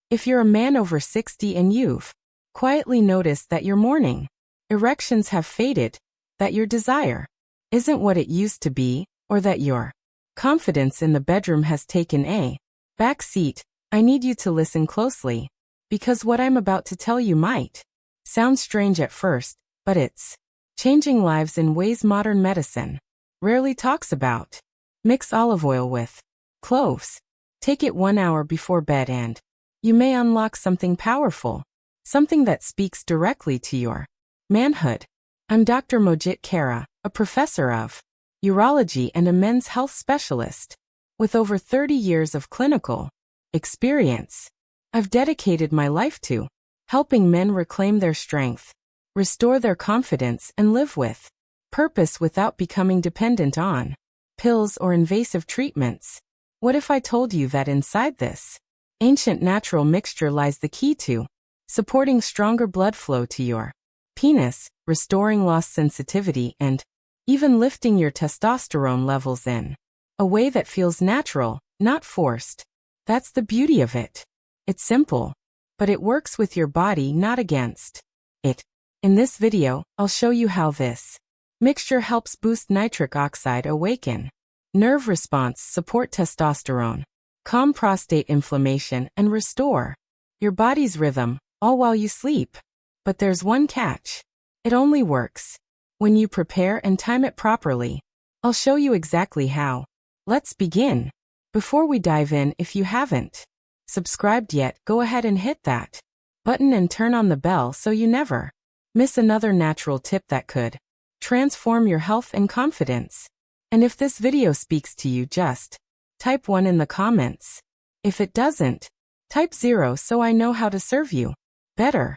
If you're a man over 60 and you've quietly noticed that your morning erections have faded, that your desire isn't what it used to be, or that your confidence in the bedroom has taken a back seat, I need you to listen closely, because what I'm about to tell you might sound strange at first, but it's changing lives in ways modern medicine rarely talks about. Mix olive oil with cloves. Take it 1 hour before bed and you may unlock something powerful, something that speaks directly to your manhood. I'm Dr. Mojit Kara, a professor of urology and a men's health specialist. With over 30 years of clinical experience, I've dedicated my life to helping men reclaim their strength, restore their confidence, and live with purpose without becoming dependent on pills or invasive treatments. What if I told you that inside this ancient natural mixture lies the key to supporting stronger blood flow to your penis, restoring lost sensitivity, and even lifting your testosterone levels in a way that feels natural, not forced? That's the beauty of it. It's simple, but it works with your body, not against it. In this video, I'll show you how this mixture helps boost nitric oxide, awaken nerve response, support testosterone, calm prostate inflammation, and restore your body's rhythm, all while you sleep. But there's one catch. It only works when you prepare and time it properly. I'll show you exactly how. Let's begin. Before we dive in, if you haven't subscribed yet, go ahead and hit that button and turn on the bell so you never miss another natural tip that could transform your health and confidence. And if this video speaks to you, just type 1 in the comments. If it doesn't, type 0 so I know how to serve you better.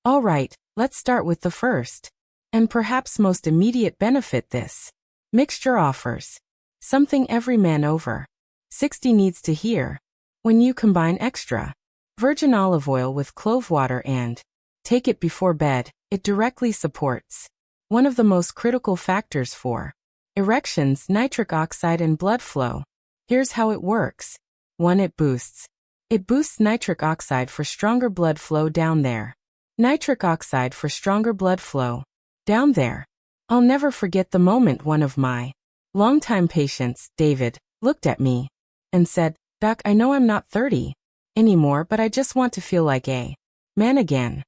Alright, let's start with the first and perhaps most immediate benefit this mixture offers. Something every man over 60 needs to hear. When you combine extra virgin olive oil with clove water and take it before bed, it directly supports one of the most critical factors for erections, nitric oxide and blood flow. Here's how it works. 1. It boosts nitric oxide for stronger blood flow down there. Nitric oxide for stronger blood flow down there. I'll never forget the moment one of my longtime patients, David, looked at me and said, "Doc, I know I'm not 30 anymore, but I just want to feel like a man again."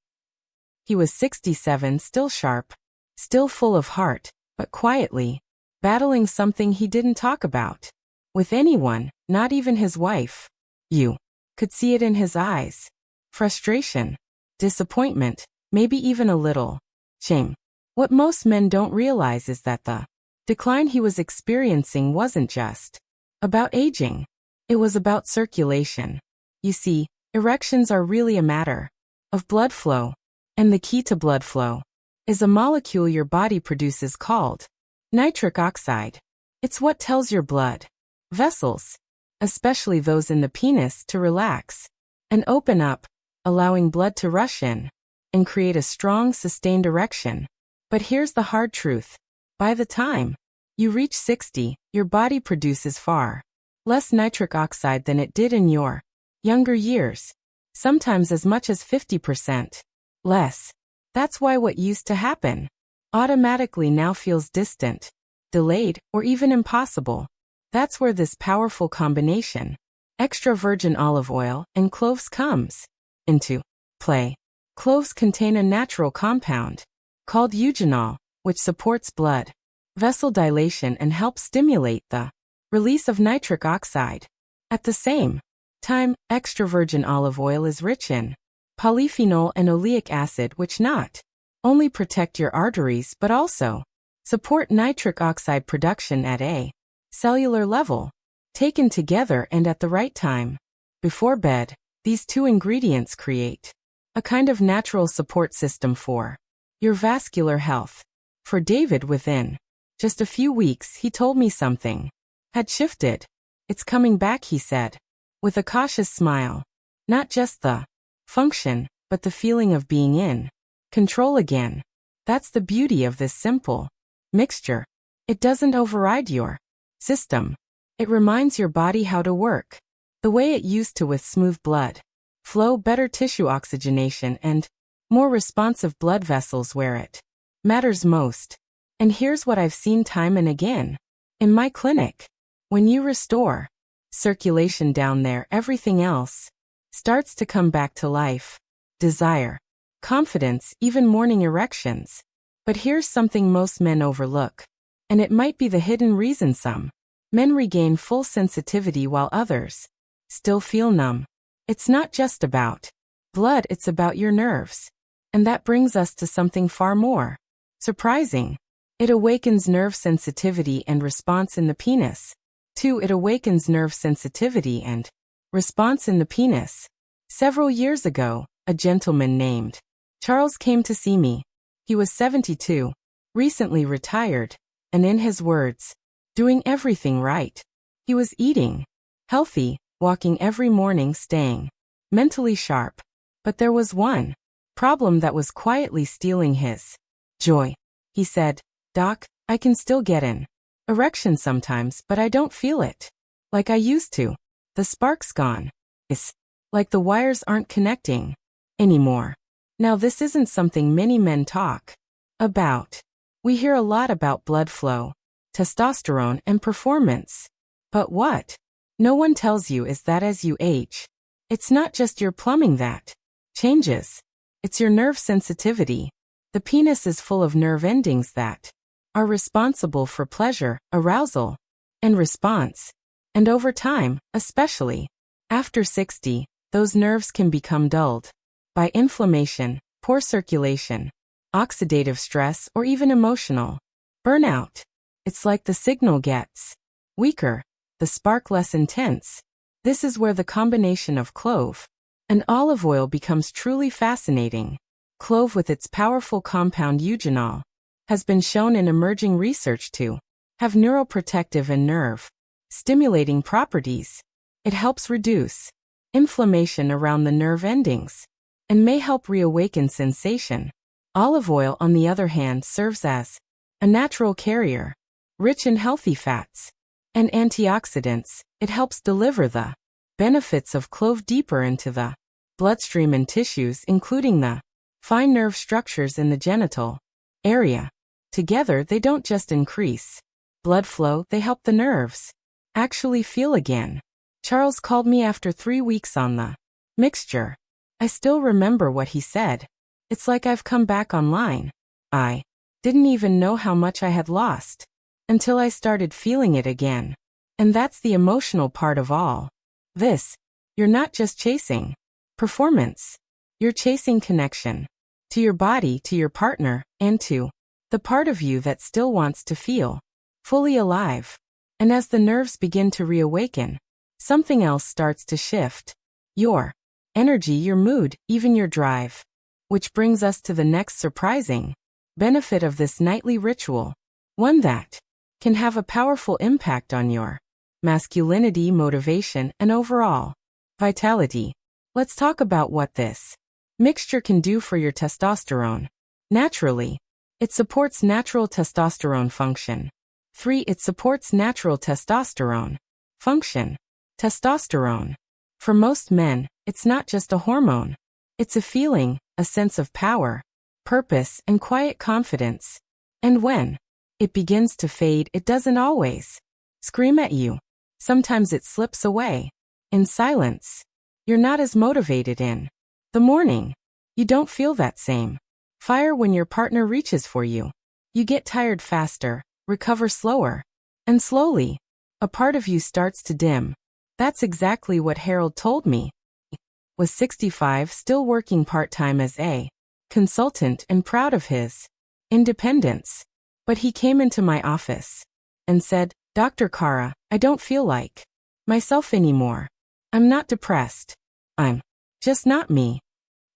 He was 67, still sharp, still full of heart, but quietly battling something he didn't talk about with anyone, not even his wife. You could see it in his eyes. Frustration, disappointment, maybe even a little shame. What most men don't realize is that the decline he was experiencing wasn't just about aging. It was about circulation. You see, erections are really a matter of blood flow, and the key to blood flow is a molecule your body produces called nitric oxide. It's what tells your blood vessels, especially those in the penis, to relax and open up, allowing blood to rush in and create a strong, sustained erection. But here's the hard truth. By the time you reach 60, your body produces far less nitric oxide than it did in your younger years, sometimes as much as 50% less. That's why what used to happen automatically now feels distant, delayed, or even impossible. That's where this powerful combination, extra virgin olive oil and cloves, comes into play. Cloves contain a natural compound called eugenol, which supports blood vessel dilation and helps stimulate the release of nitric oxide. At the same time, extra virgin olive oil is rich in polyphenol and oleic acid, which not only protect your arteries but also support nitric oxide production at a cellular level. Taken together and at the right time, before bed, these two ingredients create a kind of natural support system for your vascular health. For David, within just a few weeks, he told me something had shifted. "It's coming back," he said, with a cautious smile. "Not just the function, but the feeling of being in control again." That's the beauty of this simple mixture. It doesn't override your system. It reminds your body how to work the way it used to, with smooth blood flow, better tissue oxygenation, and more responsive blood vessels where it matters most. And here's what I've seen time and again in my clinic. When you restore circulation down there, everything else starts to come back to life. Desire, confidence, even morning erections. But here's something most men overlook. And it might be the hidden reason some men regain full sensitivity while others still feel numb. It's not just about blood, it's about your nerves. And that brings us to something far more surprising. It awakens nerve sensitivity and response in the penis. 2. It awakens nerve sensitivity and response in the penis. Several years ago, a gentleman named Charles came to see me. He was 72, recently retired, and in his words, doing everything right. He was eating healthy, walking every morning, staying mentally sharp. But there was one problem that was quietly stealing his joy. He said, "Doc, I can still get an erection sometimes, but I don't feel it like I used to. The spark's gone. It's like the wires aren't connecting anymore." Now, this isn't something many men talk about. We hear a lot about blood flow, testosterone, and performance. But what no one tells you is that as you age, it's not just your plumbing that changes. It's your nerve sensitivity. The penis is full of nerve endings that are responsible for pleasure, arousal, and response. And over time, especially after 60, those nerves can become dulled by inflammation, poor circulation, oxidative stress, or even emotional burnout. It's like the signal gets weaker, the spark less intense. This is where the combination of clove and olive oil becomes truly fascinating. Clove, with its powerful compound eugenol, has been shown in emerging research to have neuroprotective and nerve stimulating properties. It helps reduce inflammation around the nerve endings and may help reawaken sensation. Olive oil, on the other hand, serves as a natural carrier, rich in healthy fats and antioxidants. It helps deliver the benefits of clove deeper into the bloodstream and tissues, including the fine nerve structures in the genital area. Together, they don't just increase blood flow, they help the nerves actually feel again. Charles called me after 3 weeks on the mixture. I still remember what he said. "It's like I've come back online. I didn't even know how much I had lost until I started feeling it again." And that's the emotional part of all this. You're not just chasing performance. You're chasing connection to your body, to your partner, and to the part of you that still wants to feel fully alive. And as the nerves begin to reawaken, something else starts to shift. Your energy, your mood, even your drive. Which brings us to the next surprising benefit of this nightly ritual. One that can have a powerful impact on your masculinity, motivation, and overall vitality. Let's talk about what this mixture can do for your testosterone. Naturally, it supports natural testosterone function. 3. It supports natural testosterone function. Testosterone. For most men, it's not just a hormone. It's a feeling, a sense of power, purpose, and quiet confidence. And when it begins to fade, it doesn't always scream at you. Sometimes it slips away in silence. You're not as motivated in the morning. You don't feel that same fire when your partner reaches for you. You get tired faster, recover slower, and slowly, a part of you starts to dim. That's exactly what Harold told me. He was 65, still working part-time as a consultant and proud of his independence. But he came into my office and said, "Dr. Kara, I don't feel like myself anymore. I'm not depressed. I'm just not me."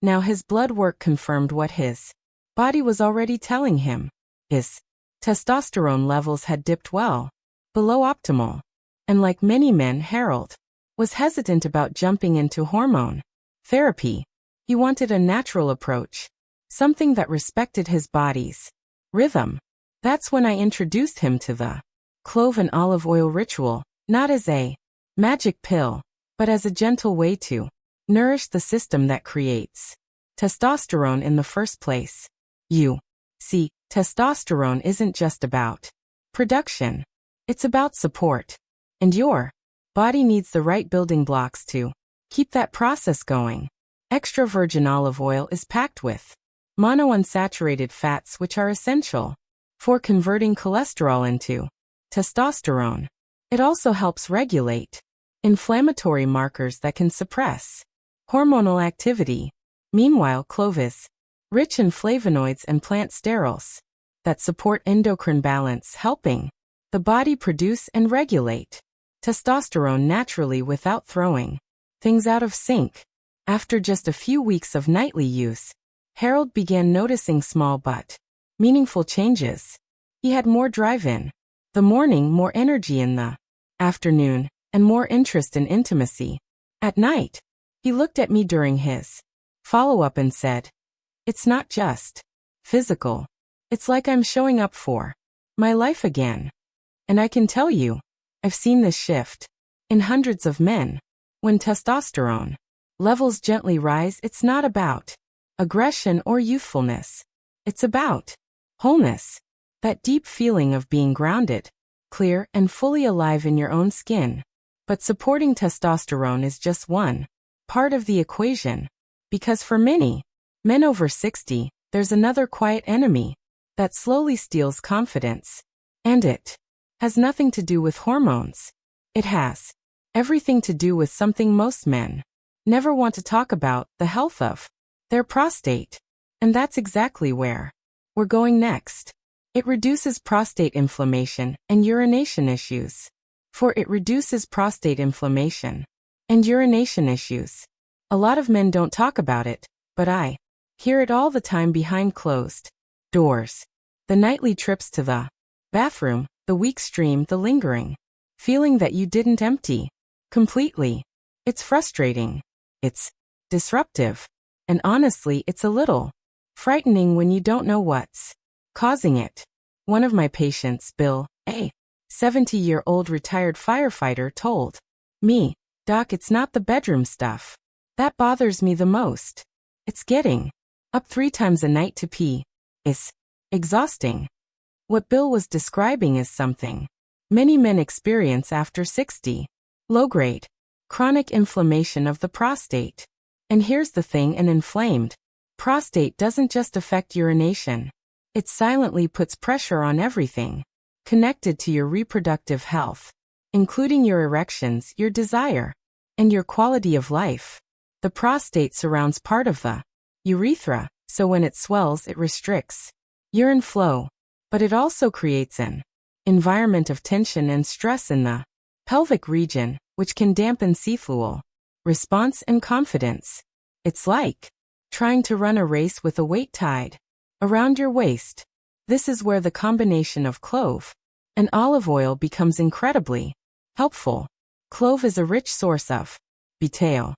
Now his blood work confirmed what his body was already telling him. His testosterone levels had dipped well below optimal. And like many men, Harold was hesitant about jumping into hormone therapy. He wanted a natural approach, something that respected his body's rhythm. That's when I introduced him to the clove and olive oil ritual, not as a magic pill, but as a gentle way to nourish the system that creates testosterone in the first place. You see, testosterone isn't just about production. It's about support. And your body needs the right building blocks to keep that process going. Extra virgin olive oil is packed with monounsaturated fats which are essential for converting cholesterol into testosterone. It also helps regulate inflammatory markers that can suppress hormonal activity. Meanwhile, Clove is rich in flavonoids and plant sterols that support endocrine balance, helping the body produce and regulate testosterone naturally without throwing things out of sync. After just a few weeks of nightly use, Harold began noticing small but meaningful changes. He had more drive in the morning, more energy in the afternoon, and more interest in intimacy at night. He looked at me during his follow-up and said, "It's not just physical. It's like I'm showing up for my life again." And I can tell you, I've seen this shift in hundreds of men. When testosterone levels gently rise, it's not about aggression or youthfulness. It's about wholeness, that deep feeling of being grounded, clear, and fully alive in your own skin. But supporting testosterone is just one part of the equation, because for many men over 60, there's another quiet enemy that slowly steals confidence. And it has nothing to do with hormones. It has everything to do with something most men never want to talk about: the health of their prostate. And that's exactly where we're going next. It reduces prostate inflammation and urination issues. It reduces prostate inflammation and urination issues. A lot of men don't talk about it, but I hear it all the time behind closed doors. The nightly trips to the bathroom, the weak stream, the lingering feeling that you didn't empty completely. It's frustrating. It's disruptive. And honestly, it's a little frightening when you don't know what's causing it. One of my patients, Bill, a 70-year-old retired firefighter, told me, "Doc, it's not the bedroom stuff that bothers me the most. It's getting up 3 times a night to pee. It's exhausting." What Bill was describing is something many men experience after 60. Low-grade chronic inflammation of the prostate. And here's the thing, an inflamed prostate doesn't just affect urination. It silently puts pressure on everything connected to your reproductive health, including your erections, your desire, and your quality of life. The prostate surrounds part of the urethra, so when it swells, it restricts urine flow. But it also creates an environment of tension and stress in the pelvic region, which can dampen C-flual response and confidence. It's like trying to run a race with a weight tied around your waist. This is where the combination of clove and olive oil becomes incredibly helpful. Clove is a rich source of betail,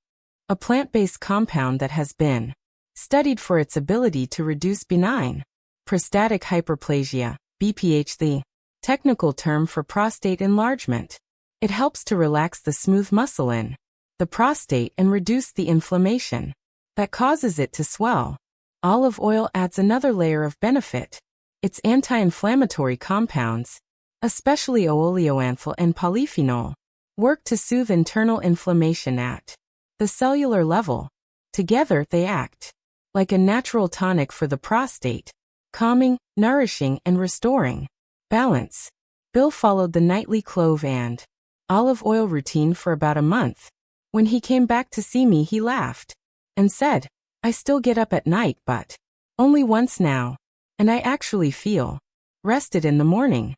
a plant-based compound that has been studied for its ability to reduce benign prostatic hyperplasia, BPH, the technical term for prostate enlargement. It helps to relax the smooth muscle in the prostate and reduce the inflammation that causes it to swell. Olive oil adds another layer of benefit. Its anti-inflammatory compounds, especially oleoanthil and polyphenol, work to soothe internal inflammation at the cellular level. Together, they act like a natural tonic for the prostate, calming, nourishing, and restoring balance. Bill followed the nightly clove and olive oil routine for about a month. When he came back to see me, he laughed and said, "I still get up at night, but only once now, and I actually feel rested in the morning."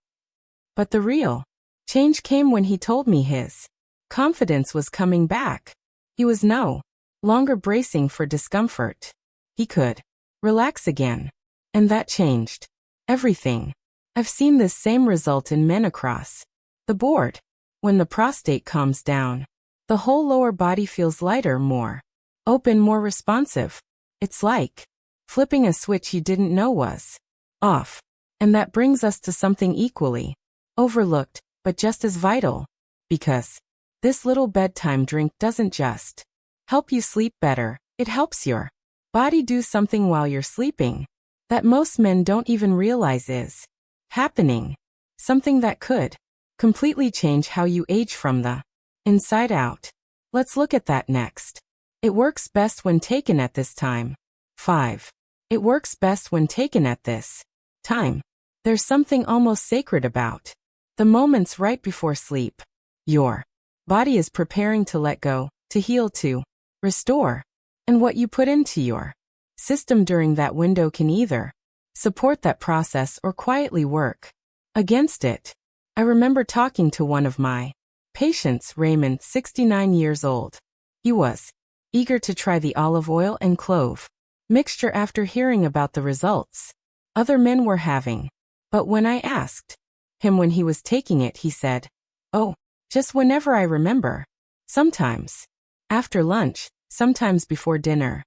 But the real change came when he told me his confidence was coming back. He was no longer bracing for discomfort. He could relax again. And that changed everything. I've seen this same result in men across the board. When the prostate calms down, the whole lower body feels lighter, more open, more responsive. It's like flipping a switch you didn't know was off. And that brings us to something equally overlooked, but just as vital. Because this little bedtime drink doesn't just help you sleep better. It helps your body do something while you're sleeping that most men don't even realize is happening. Something that could completely change how you age from the inside out. Let's look at that next. It works best when taken at this time. 5. It works best when taken at this time. There's something almost sacred about the moments right before sleep. Your body is preparing to let go, to heal, to restore. And what you put into your system during that window can either support that process or quietly work against it. I remember talking to one of my patients, Raymond, 69 years old. He was eager to try the olive oil and clove mixture after hearing about the results other men were having. But when I asked him when he was taking it, he said, "Oh, just whenever I remember. Sometimes after lunch, sometimes before dinner."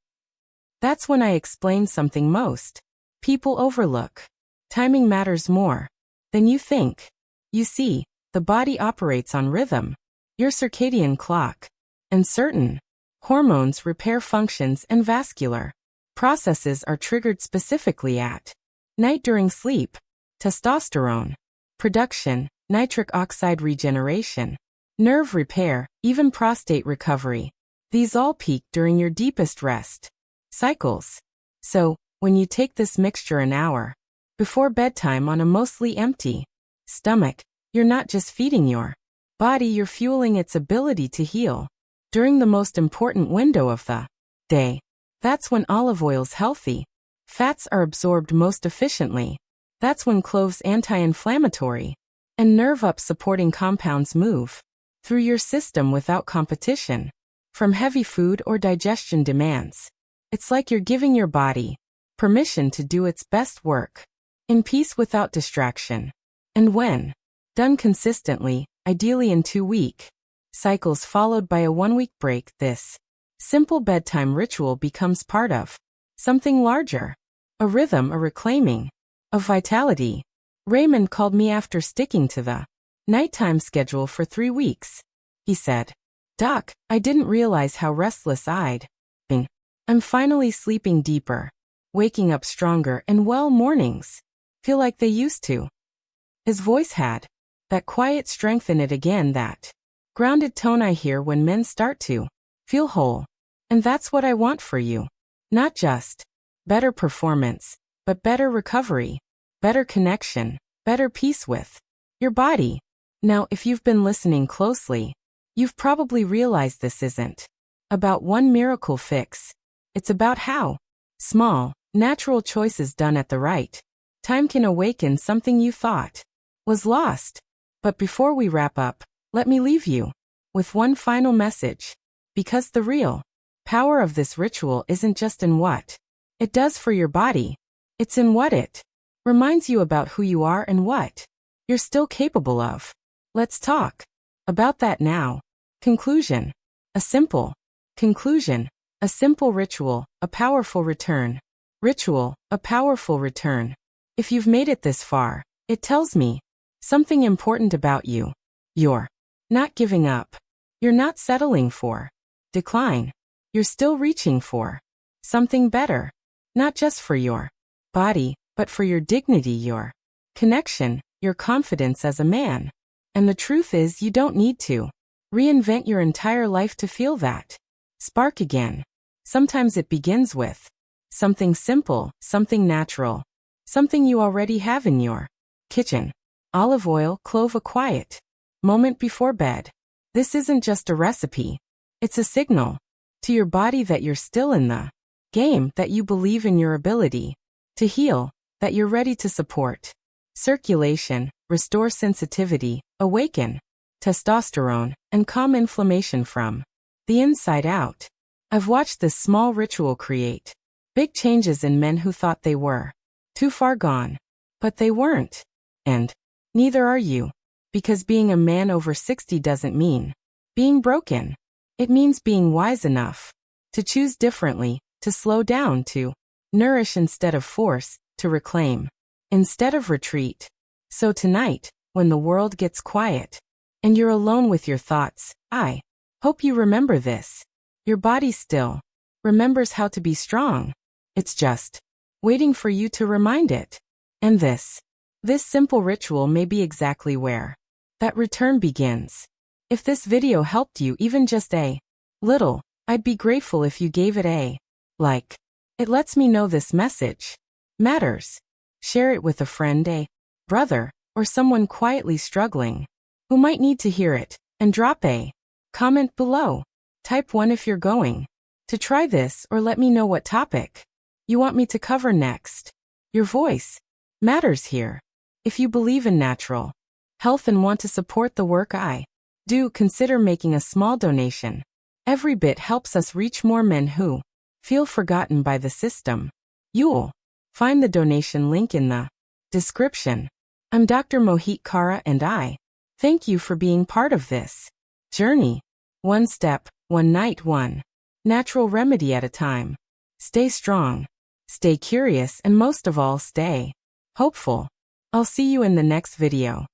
That's when I explained something most people overlook. Timing matters more than you think. You see, the body operates on rhythm, your circadian clock, and certain hormones, repair functions, and vascular processes are triggered specifically at night during sleep. Testosterone production, nitric oxide regeneration, nerve repair, even prostate recovery. These all peak during your deepest rest cycles. So, when you take this mixture an hour before bedtime on a mostly empty stomach, you're not just feeding your body, you're fueling its ability to heal during the most important window of the day. That's when olive oil's healthy fats are absorbed most efficiently. That's when cloves' anti-inflammatory and nerve-up-supporting compounds move through your system without competition from heavy food or digestion demands. It's like you're giving your body permission to do its best work in peace without distraction. And when done consistently, ideally in 2-week cycles followed by a 1-week break, this simple bedtime ritual becomes part of something larger, a rhythm, a reclaiming of vitality. Raymond called me after sticking to the nighttime schedule for 3 weeks. He said, "Doc, I didn't realize how restless I'd been. I'm finally sleeping deeper, waking up stronger, and mornings feel like they used to." His voice had that quiet strength in it again, that grounded tone I hear when men start to feel whole. And that's what I want for you. Not just better performance, but better recovery, better connection, better peace with your body. Now, if you've been listening closely, you've probably realized this isn't about one miracle fix. It's about how small, natural choices done at the right time can awaken something you thought was lost. But before we wrap up, let me leave you with one final message. Because the real power of this ritual isn't just in what it does for your body, it's in what it reminds you about who you are and what you're still capable of. Let's talk about that now. Conclusion. A simple conclusion. A simple ritual, a powerful return. Ritual, a powerful return. If you've made it this far, it tells me something important about you. You're not giving up. You're not settling for decline. You're still reaching for something better. Not just for your body, but for your dignity, your connection, your confidence as a man. And the truth is, you don't need to reinvent your entire life to feel that spark again. Sometimes it begins with something simple, something natural, something you already have in your kitchen. Olive oil, clove, a quiet moment before bed. This isn't just a recipe. It's a signal to your body that you're still in the game, that you believe in your ability to heal, that you're ready to support circulation, restore sensitivity, awaken testosterone, and calm inflammation from the inside out. I've watched this small ritual create big changes in men who thought they were too far gone. But they weren't. And neither are you. Because being a man over 60 doesn't mean being broken. It means being wise enough to choose differently, to slow down, to nourish instead of force, to reclaim instead of retreat. So tonight, when the world gets quiet and you're alone with your thoughts, I hope you remember this. Your body still remembers how to be strong. It's just waiting for you to remind it. And this simple ritual may be exactly where that return begins. If this video helped you even just a little, I'd be grateful if you gave it a like. It lets me know this message matters. Share it with a friend, a brother, or someone quietly struggling who might need to hear it, and drop a comment below. Type 1 if you're going to try this, or let me know what topic you want me to cover next. Your voice matters here. If you believe in natural health and want to support the work I do, consider making a small donation. Every bit helps us reach more men who feel forgotten by the system. You'll find the donation link in the description. I'm Dr. Mohit Kara, and I thank you for being part of this journey. One step, one night, one natural remedy at a time. Stay strong, stay curious, and most of all, stay hopeful. I'll see you in the next video.